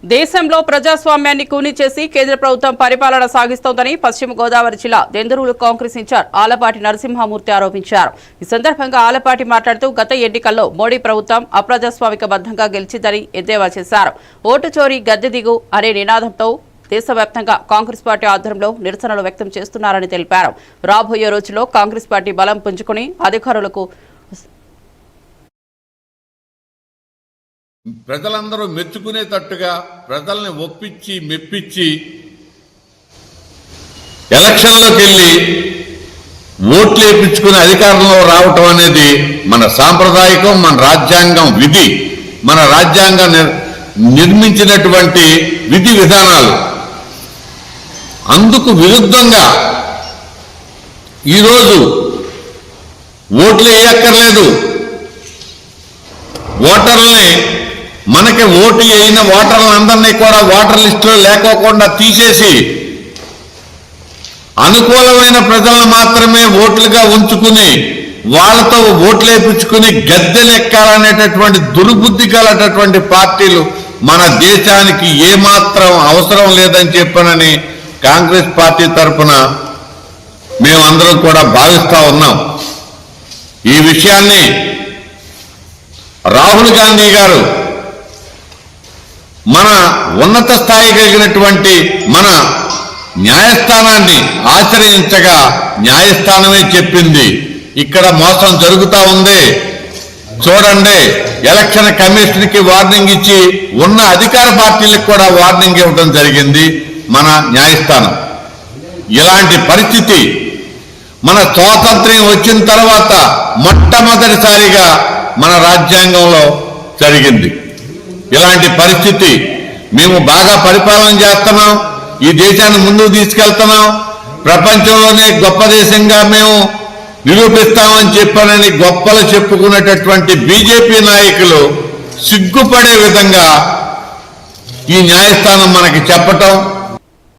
దేశంలో ప్రజాస్వామ్యాన్ని కూని చేసి కేంద్ర ప్రభుత్వం పరిపాలన సాగిస్తోందని పశ్చిమ గోదావరి జిల్లా దెందులూరు కాంగ్రెస్ ఇన్ఛార్జ్ ఆలపాటి నరసింహమూర్తి ఆరోపించారు. ఈ సందర్భంగా ఆలపాటి మాట్లాడుతూ గత ఎన్నికల్లో మోడీ ప్రభుత్వం అప్రజాస్వామికబద్ధంగా గెలిచిందని ఎద్దేవా చేశారు. ఓటు చోరీ గద్దె దిగు అనే నినాదంతో దేశవ్యాప్తంగా కాంగ్రెస్ పార్టీ ఆధ్వర్యంలో నిరసనలు వ్యక్తం చేస్తున్నారని తెలిపారు. రాబోయే రోజుల్లో కాంగ్రెస్ పార్టీ బలం పుంజుకుని అధికారులకు ప్రజలందరూ మెచ్చుకునేటట్టుగా ప్రజల్ని ఒప్పించి మెప్పించి ఎలక్షన్లోకి వెళ్ళి ఓట్లు వేయించుకుని అధికారంలో రావటం అనేది మన సాంప్రదాయకం, మన రాజ్యాంగం విధి, మన రాజ్యాంగం నిర్మించినటువంటి విధి విధానాలు. అందుకు విరుద్ధంగా ఈరోజు ఓట్లు వేయక్కర్లేదు, ఓటర్లని మనకి ఓటు అయిన ఓటర్లందరినీ కూడా ఓటర్ లిస్టులో లేకోకుండా తీసేసి అనుకూలమైన ప్రజలను మాత్రమే ఓట్లుగా ఉంచుకుని వాళ్ళతో ఓట్లు వేయించుకుని గద్దెనెక్కాలనేటటువంటి దుర్బుద్ధి కలటటువంటి పార్టీలు మన దేశానికి ఏమాత్రం అవసరం లేదని చెప్పనని కాంగ్రెస్ పార్టీ తరఫున మేమందరం కూడా భావిస్తా ఉన్నాం. ఈ విషయాన్ని రాహుల్ గాంధీ గారు మన ఉన్నత స్థాయి కలిగినటువంటి మన న్యాయస్థానాన్ని ఆశ్రయించగా న్యాయస్థానమే చెప్పింది ఇక్కడ మోసం జరుగుతూ ఉంది, చూడండి. ఎలక్షన్ కమిషన్కి వార్నింగ్ ఇచ్చి ఉన్న అధికార పార్టీలకు కూడా వార్నింగ్ ఇవ్వడం జరిగింది మన న్యాయస్థానం. ఇలాంటి పరిస్థితి మన స్వాతంత్ర్యం వచ్చిన తర్వాత మొట్టమొదటిసారిగా మన రాజ్యాంగంలో జరిగింది. ఇలాంటి పరిస్థితి మేము బాగా పరిపాలన చేస్తున్నాం, ఈ దేశాన్ని ముందుకు తీసుకెళ్తున్నాం, ప్రపంచంలోనే గొప్ప దేశంగా మేము నిరూపిస్తామని చెప్పానని గొప్పలు చెప్పుకునేటటువంటి బీజేపీ నాయకులు సిగ్గుపడే విధంగా ఈ న్యాయస్థానం మనకి చెప్పటం